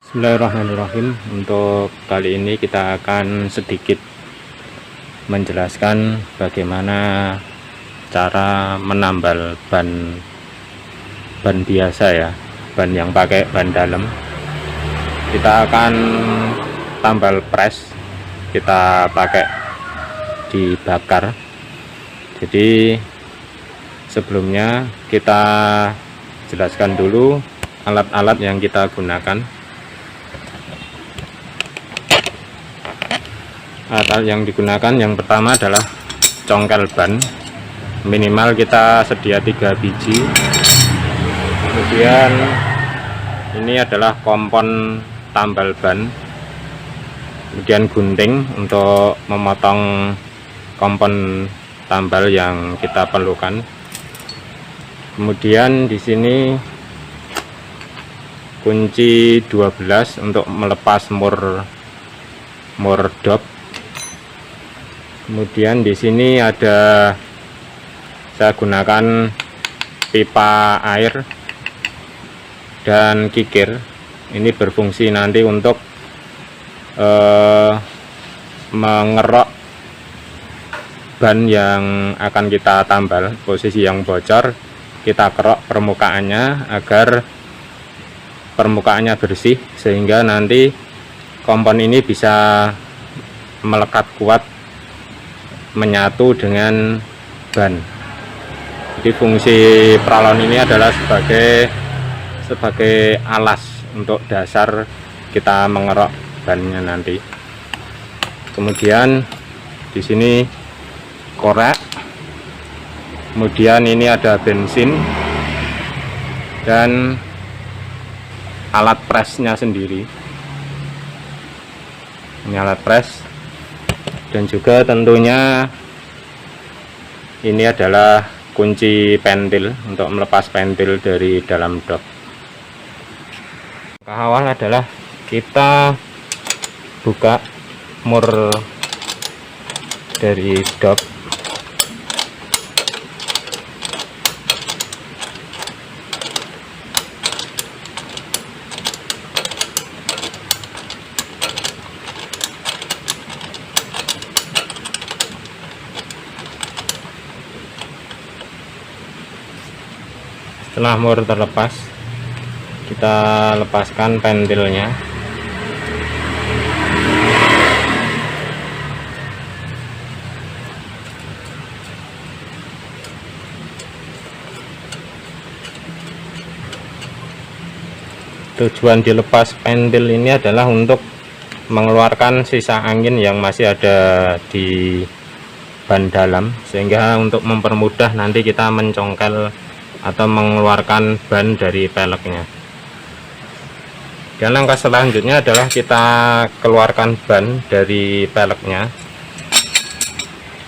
Bismillahirrahmanirrahim. Untuk kali ini kita akan sedikit menjelaskan bagaimana cara menambal ban biasa ya, ban yang pakai ban dalam. Kita akan tambal press, kita pakai dibakar. Jadi sebelumnya kita jelaskan dulu alat-alat yang kita gunakan. Alat yang digunakan yang pertama adalah congkel ban, minimal kita sedia 3 biji. Kemudian ini adalah kompon tambal ban, kemudian gunting untuk memotong kompon tambal yang kita perlukan. Kemudian di sini kunci 12 untuk melepas mur dop. Kemudian di sini ada, saya gunakan pipa air dan kikir. Ini berfungsi nanti untuk mengerok ban yang akan kita tambal. Posisi yang bocor kita kerok permukaannya agar permukaannya bersih, sehingga nanti kompon ini bisa melekat kuat menyatu dengan ban. Jadi fungsi pralon ini adalah sebagai alas untuk dasar kita mengerok bannya nanti. Kemudian di sini korek, kemudian ini ada bensin dan alat presnya sendiri. Ini alat pres, dan juga tentunya ini adalah kunci pentil untuk melepas pentil dari dalam dop. Langkah awal adalah kita buka mur dari dop. Setelah mur terlepas, kita lepaskan pentilnya. Tujuan dilepas pentil ini adalah untuk mengeluarkan sisa angin yang masih ada di ban dalam, sehingga untuk mempermudah nanti kita mencongkel atau mengeluarkan ban dari peleknya. Dan langkah selanjutnya adalah kita keluarkan ban dari peleknya.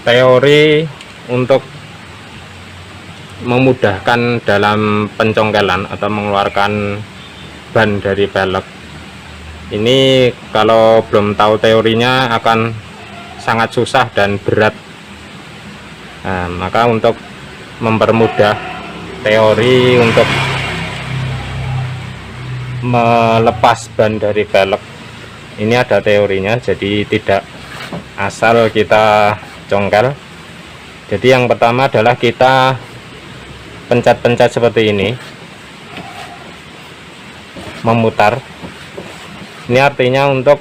Teori untuk memudahkan dalam pencongkelan atau mengeluarkan ban dari pelek ini, kalau belum tahu teorinya akan sangat susah dan berat. Nah, maka untuk mempermudah teori untuk melepas ban dari pelek ini ada teorinya, jadi tidak asal kita congkel. Jadi yang pertama adalah kita pencet-pencet seperti ini, memutar. Ini artinya untuk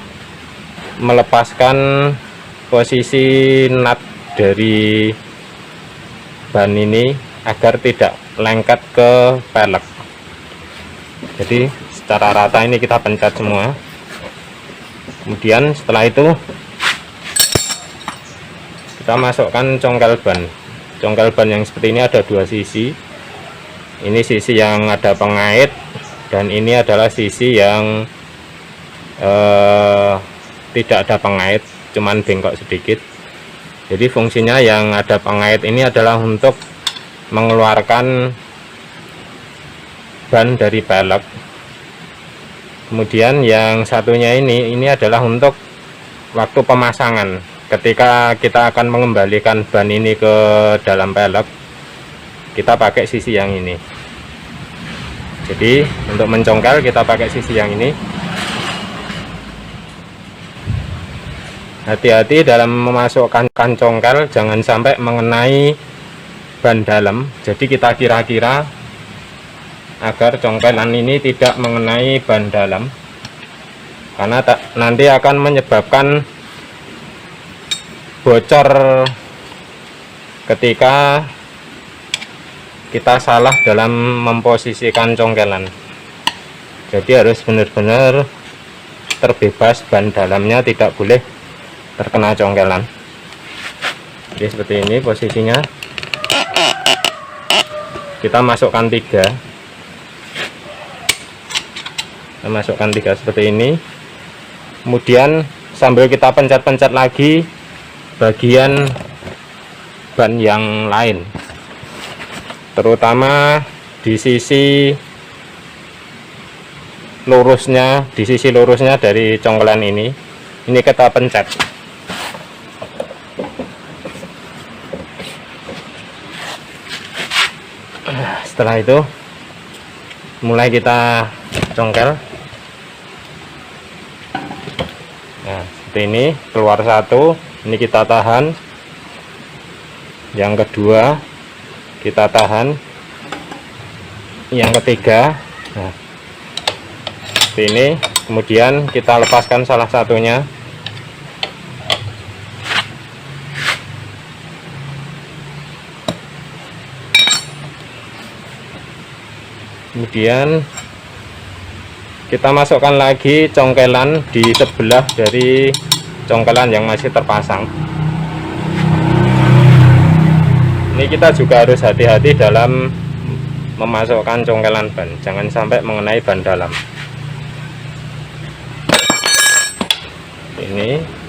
melepaskan posisi nut dari ban ini agar tidak lengket ke pelek. Jadi secara rata ini kita pencet semua. Kemudian setelah itu kita masukkan congkel ban. Congkel ban yang seperti ini ada 2 sisi. Ini sisi yang ada pengait, dan ini adalah sisi yang tidak ada pengait, cuman bengkok sedikit. Jadi fungsinya yang ada pengait ini adalah untuk mengeluarkan ban dari pelek. Kemudian yang satunya ini adalah untuk waktu pemasangan. Ketika kita akan mengembalikan ban ini ke dalam pelek, kita pakai sisi yang ini. Jadi untuk mencongkel kita pakai sisi yang ini. hati-hati dalam memasukkan congkel, jangan sampai mengenai ban dalam. Jadi kita kira-kira agar congkelan ini tidak mengenai ban dalam, karena nanti akan menyebabkan bocor ketika kita salah dalam memposisikan congkelan. Jadi harus benar-benar terbebas, ban dalamnya tidak boleh terkena congkelan. Jadi seperti ini posisinya. Kita masukkan 3. Kita masukkan 3 seperti ini. Kemudian sambil kita pencet-pencet lagi bagian ban yang lain, terutama di sisi lurusnya, dari congkelan ini kita pencet. Setelah itu mulai kita congkel. Nah, seperti ini, keluar 1, ini kita tahan, yang kedua kita tahan, yang ketiga. Nah, seperti ini, kemudian kita lepaskan salah satunya. Kemudian kita masukkan lagi congkelan di sebelah dari congkelan yang masih terpasang. Ini kita juga harus hati-hati dalam memasukkan congkelan ban, jangan sampai mengenai ban dalam. Ini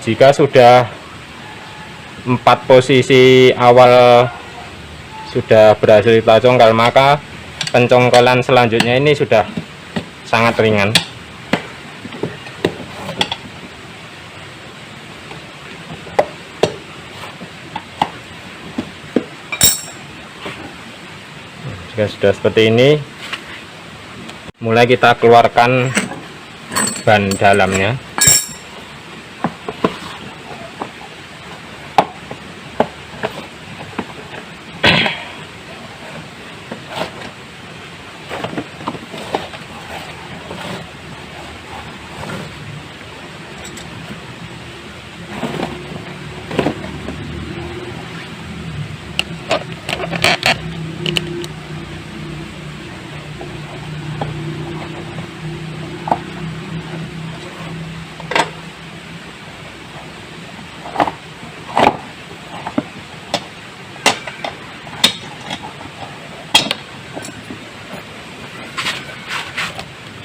jika sudah 4 posisi awal sudah berhasil kita congkel, maka pencongkelan selanjutnya ini sudah sangat ringan. Jika sudah seperti ini, mulai kita keluarkan ban dalamnya.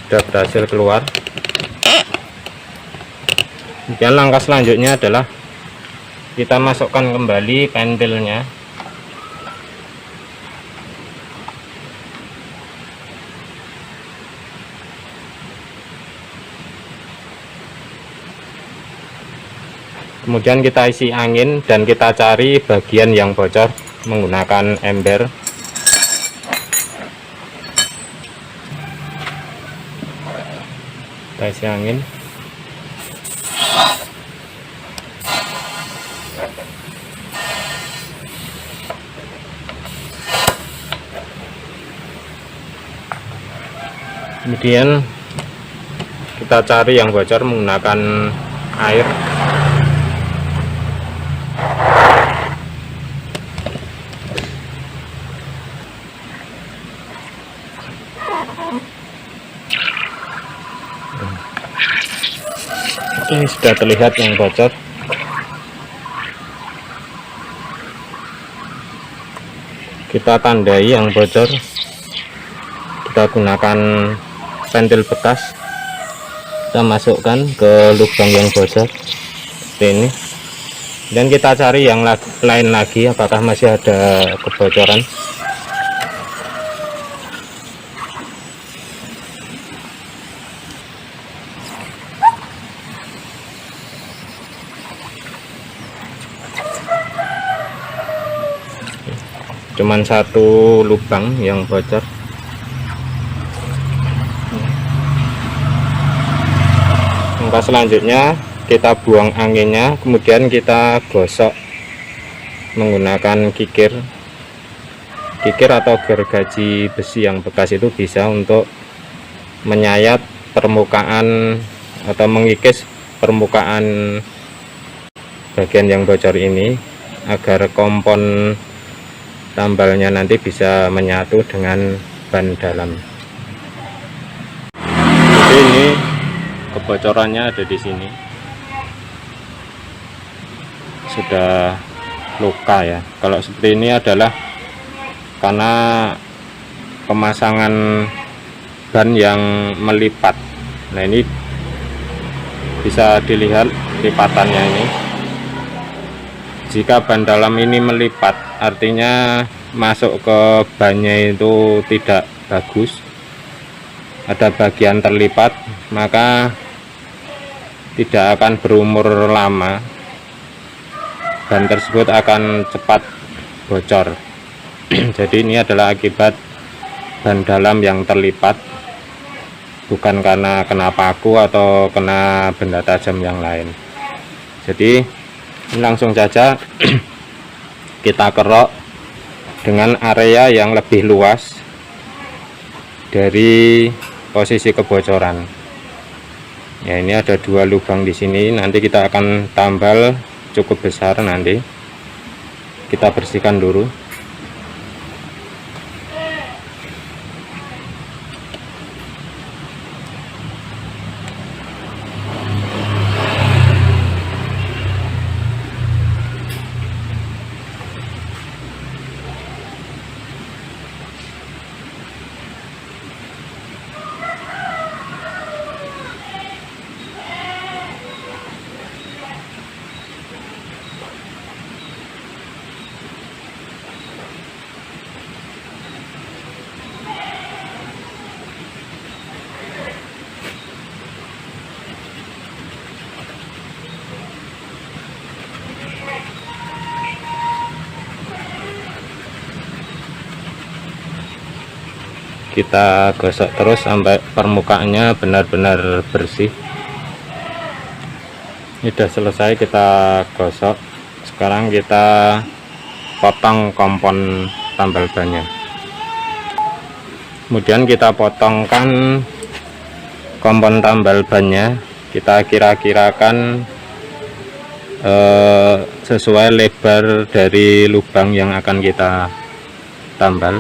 Sudah berhasil keluar. Kemudian langkah selanjutnya adalah kita masukkan kembali pentilnya. Kemudian kita isi angin dan kita cari bagian yang bocor menggunakan ember. Kita isi angin. Kemudian kita cari yang bocor menggunakan air. Ini sudah terlihat yang bocor. Kita tandai yang bocor. Kita gunakan pentil bekas. Kita masukkan ke lubang yang bocor seperti ini. Dan kita cari yang lain lagi, apakah masih ada kebocoran. cuman satu lubang yang bocor. Langkah selanjutnya kita buang anginnya, kemudian kita gosok menggunakan kikir atau gergaji besi yang bekas. Itu bisa untuk menyayat permukaan atau mengikis permukaan bagian yang bocor ini, agar kompon tambalnya nanti bisa menyatu dengan ban dalam. Jadi ini kebocorannya ada di sini, sudah luka ya. Kalau seperti ini adalah karena pemasangan ban yang melipat. Nah, ini bisa dilihat lipatannya ini. Jika ban dalam ini melipat, artinya masuk ke bannya itu tidak bagus, ada bagian terlipat, maka tidak akan berumur lama, ban tersebut akan cepat bocor. Jadi ini adalah akibat ban dalam yang terlipat, bukan karena kena paku atau kena benda tajam yang lain. Jadi ini langsung saja kita kerok dengan area yang lebih luas dari posisi kebocoran. Ya, ini ada 2 lubang di sini, nanti kita akan tambal cukup besar. Nanti kita bersihkan dulu. Kita gosok terus sampai permukaannya benar-benar bersih. Ini sudah selesai kita gosok. Sekarang kita potong kompon tambal bannya, kemudian kita potongkan kompon tambal bannya. Kita kira-kirakan sesuai lebar dari lubang yang akan kita tambal.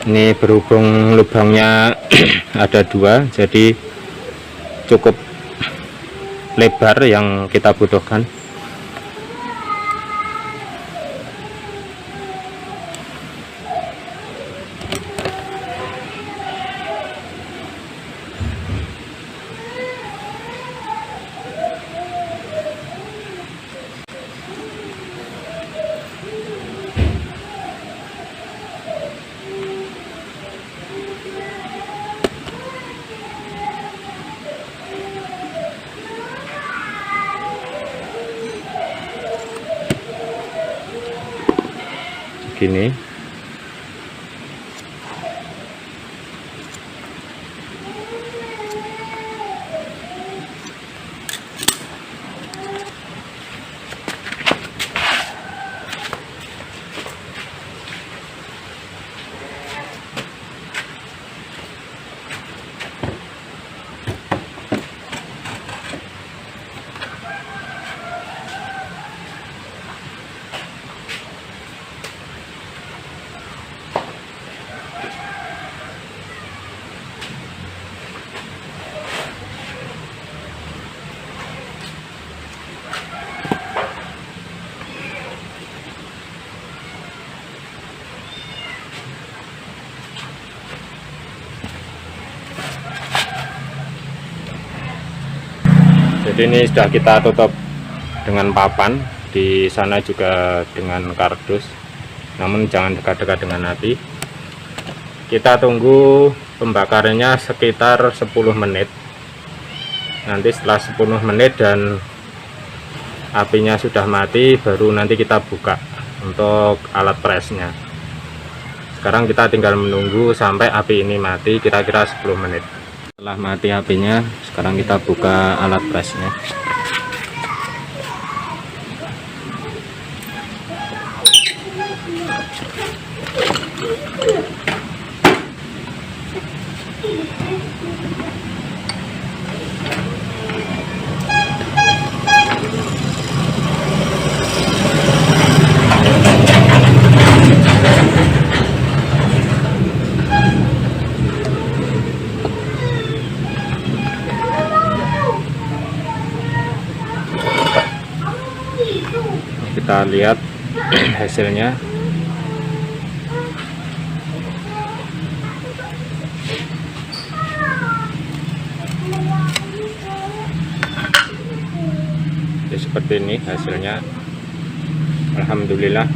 Ini berhubung lubangnya ada 2, jadi cukup lebar yang kita butuhkan. Gini, jadi ini sudah kita tutup dengan papan, di sana juga dengan kardus, namun jangan dekat-dekat dengan api. Kita tunggu pembakarannya sekitar 10 menit. Nanti setelah 10 menit dan apinya sudah mati, baru nanti kita buka untuk alat presnya. Sekarang kita tinggal menunggu sampai api ini mati, kira-kira 10 menit. Setelah mati apinya, sekarang kita buka alat presnya. Kita lihat hasilnya. Ya, seperti ini hasilnya. Alhamdulillah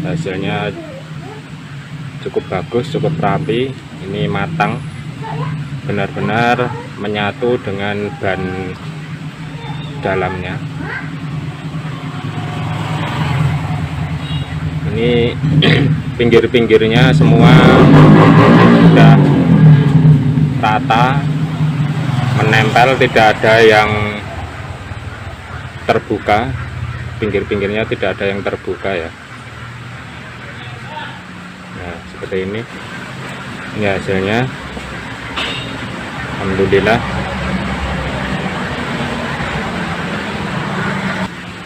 hasilnya cukup bagus, cukup rapi. Ini matang, benar-benar menyatu dengan ban dalamnya. Ini pinggir-pinggirnya semua sudah rata, menempel, tidak ada yang terbuka. Pinggir-pinggirnya tidak ada yang terbuka ya. Nah, seperti ini. Ini hasilnya. Alhamdulillah.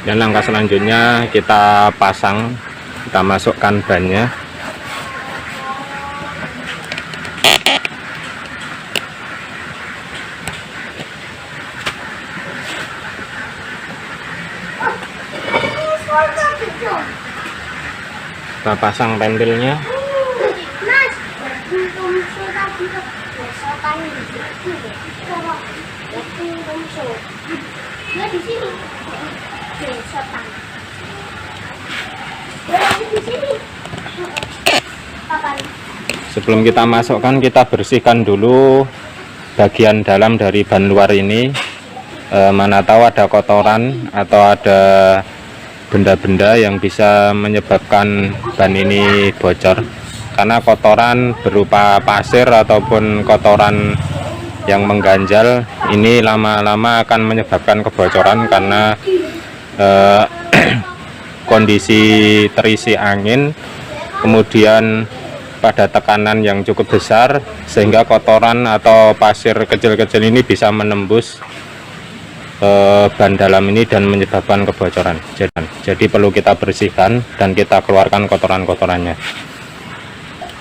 Dan langkah selanjutnya kita pasang, kita masukkan bannya. Kita pasang pentilnya. Sebelum kita masukkan, kita bersihkan dulu bagian dalam dari ban luar ini. Mana tahu ada kotoran atau ada benda-benda yang bisa menyebabkan ban ini bocor. Karena kotoran berupa pasir ataupun kotoran yang mengganjal ini lama-lama akan menyebabkan kebocoran karena kondisi terisi angin, kemudian pada tekanan yang cukup besar, sehingga kotoran atau pasir kecil-kecil ini bisa menembus ban dalam ini dan menyebabkan kebocoran. Jadi perlu kita bersihkan dan kita keluarkan kotoran-kotorannya.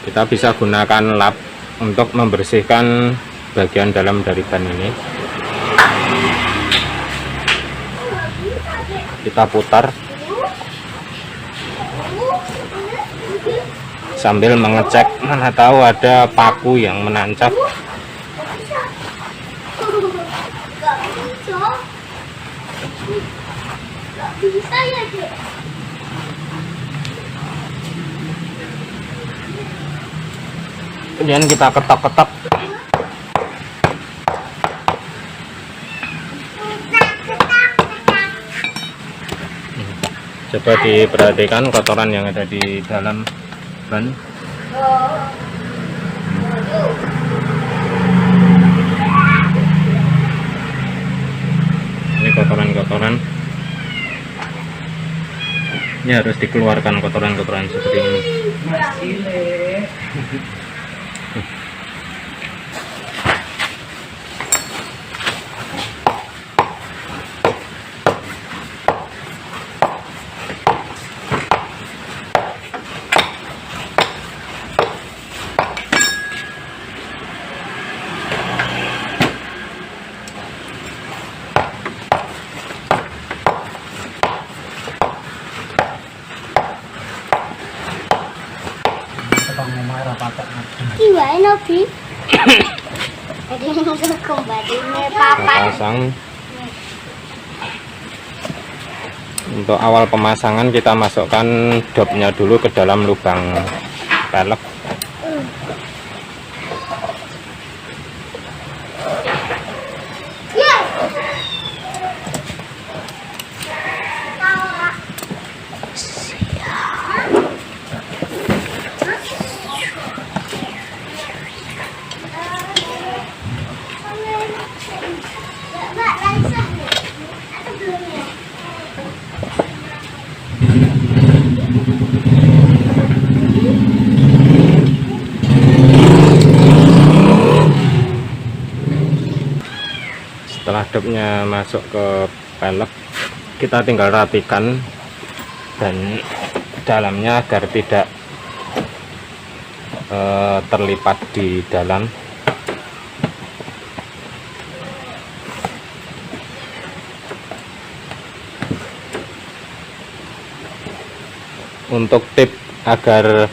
Kita bisa gunakan lap untuk membersihkan bagian dalam dari ban ini. Kita putar sambil mengecek, mana tahu ada paku yang menancap. Kemudian kita ketok-ketok. Coba diperhatikan kotoran yang ada di dalam ban. Ini kotoran-kotoran. Ini harus dikeluarkan kotoran-kotoran seperti ini. Pasang. Untuk awal pemasangan kita masukkan dopnya dulu ke dalam lubang pelek. Setelah depnya masuk ke pelek, kita tinggal rapikan dan dalamnya agar tidak terlipat di dalam. Untuk tip agar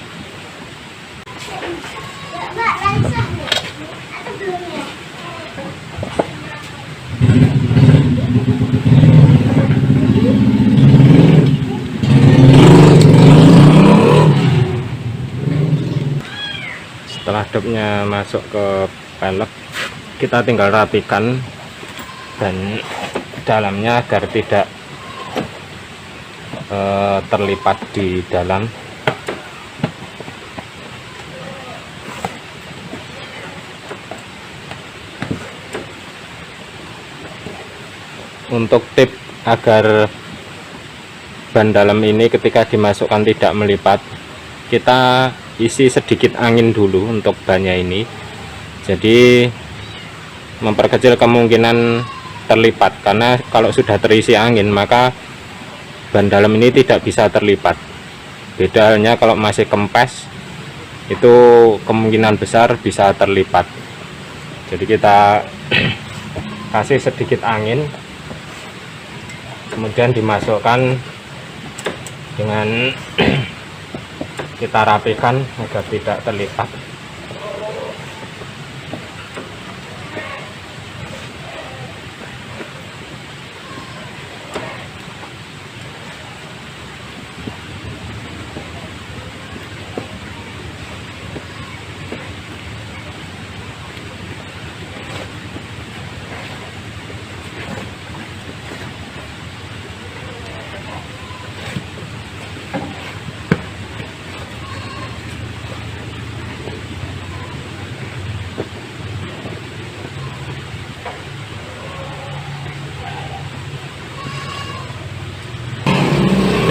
setelah depnya masuk ke pelek, kita tinggal rapikan dan dalamnya agar tidak terlipat di dalam. Untuk tip agar ban dalam ini ketika dimasukkan tidak melipat, kita isi sedikit angin dulu untuk bannya ini, jadi memperkecil kemungkinan terlipat. Karena kalau sudah terisi angin maka ban dalam ini tidak bisa terlipat. Beda halnya kalau masih kempes, itu kemungkinan besar bisa terlipat. Jadi kita kasih sedikit angin, kemudian dimasukkan dengan kita rapikan agar tidak terlipat.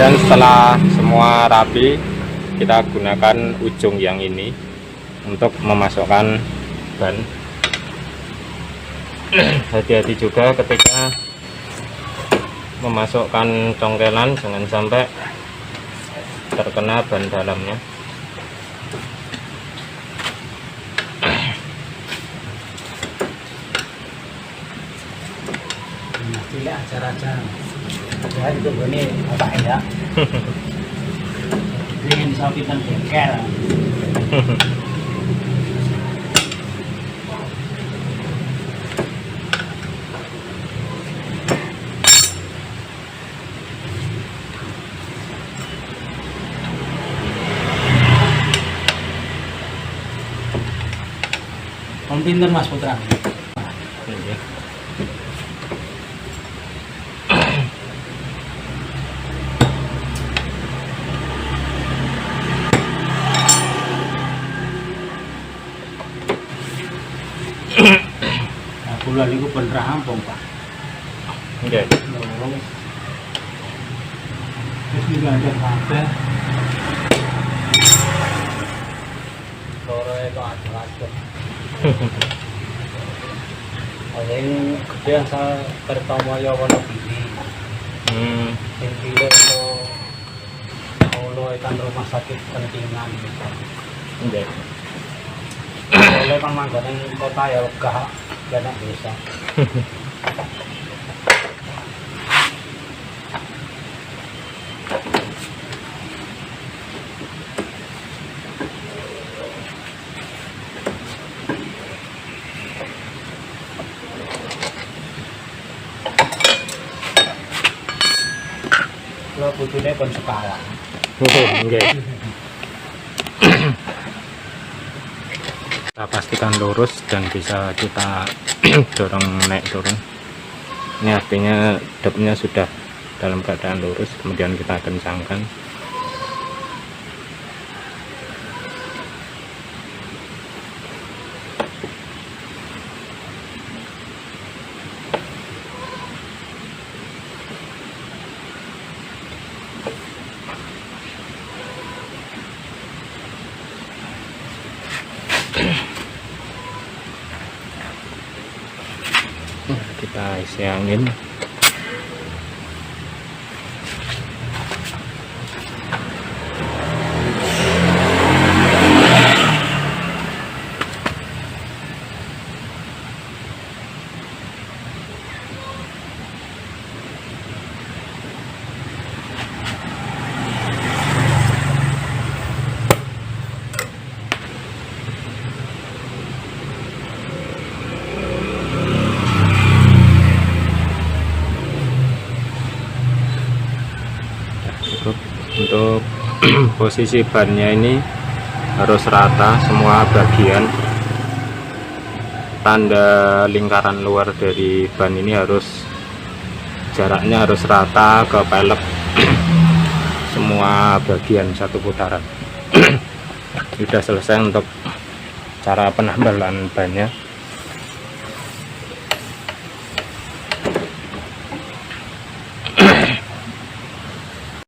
Dan setelah semua rapi, kita gunakan ujung yang ini untuk memasukkan ban. Hati-hati juga ketika memasukkan congkelan, jangan sampai terkena ban dalamnya. Tidak acara-acara ya itu ini apa ya ingin sapitan bengkel. Om pinter Mas Putra. Bulan itu bener rampung Pak. Oke. Lorong. Terus juga ada kabel. Sore itu ada. Ada yang gede asal Kertomaya Wonogiri. Yang kilo itu ikan rumah sakit pentingan. Oke. Oleh kan mangganing kota ya gak enak bisa. Kalau butuhnya pun sekarang. Oke. Kita pastikan lurus dan bisa kita dorong naik turun. Ini artinya depnya sudah dalam keadaan lurus, kemudian kita kencangkan. Kita kita isi angin. Untuk posisi bannya ini harus rata semua bagian. Tanda lingkaran luar dari ban ini harus jaraknya harus rata ke pelek semua bagian satu putaran. Sudah selesai untuk cara penambalan bannya.